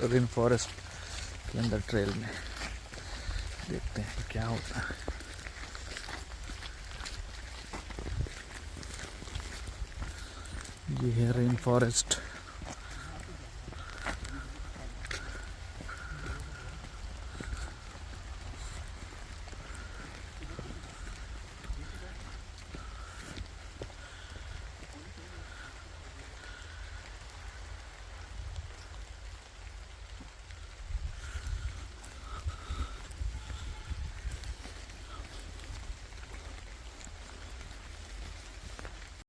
Rain forest के अंदर trail में। देखते हैं क्या होता है। ये है रेन फॉरेस्ट।